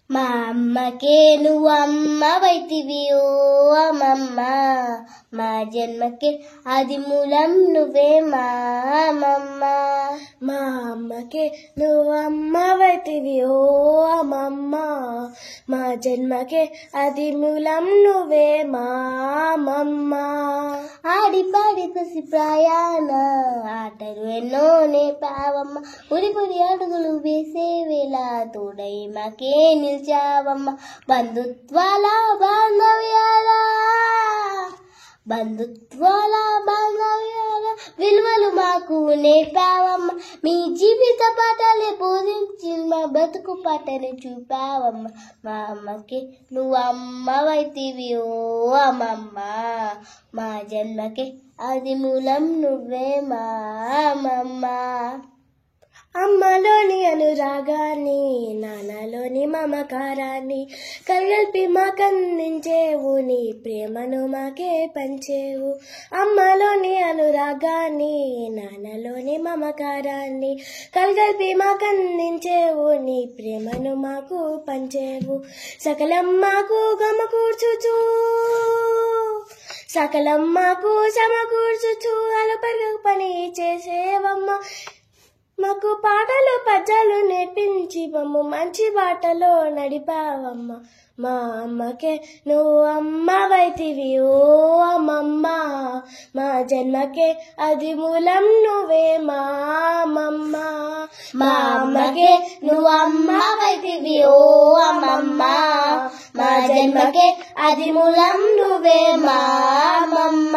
మా అమ్మకే నువ్వు అమ్మవైతివి ఓ అమ్మమ్మ, మా జన్మకే అది మూలం నువ్వే మా అమ్మమ్మ. మా అమ్మకే నువ్వు అమ్మవైతివి ఓ అమ్మమ్మ, మా జన్మకే అది మూలం నువ్వే మా అమ్మమ్మ. ఆడిపాడి పసి ప్రయాణ ఆటలు ఎన్నో నేపావమ్మ, పురి పురి అడుగులు వేసే వేళ తోడై మాకే నిలిచావమ్మ. బంధుత్వాల బాంధవ్యాల విలువలు మాకు నేర్పావమ్మ, మీ జీవిత పాఠాలే బోధించి మా బతుకు పాటని చూపావమ్మ. మా అమ్మకి నువ్వు అమ్మవైతివి ఓ అమ్మమ్మ, మా జన్మకి అది మూలం నువ్వే మా అమ్మమ్మ. అమ్మలోని అనురాగాన్ని, నాన్నలోని మమకారాన్ని కలగలిపి మాకందించేవు, నీ ప్రేమను మాకే పంచేవు. అమ్మలోని అనురాగాన్ని, నాన్నలోని మమకారాన్ని కలగలిపి మాకందించేవు, నీ ప్రేమను మాకు పంచేవు. సకలం మాకు గమకూర్చుచు, సకలం మాకు సమకూర్చుచు అలపరు పని చేసేవమ్మ. మాకు పాటలు పద్యాలు నేర్పించి మమ్ము మంచి బాటలో నడిపావమ్మ. మా అమ్మకే నువ్వు అమ్మవైతివి ఓ అమ్మమ్మ, మా జన్మకే అది మూలం నువ్వే మా అమ్మమ్మ. మా అమ్మకే నువ్వు అమ్మవైతివి ఓ అమ్మమ్మ, మా జన్మకే అది మూలం నువ్వే మా అమ్మమ్మ.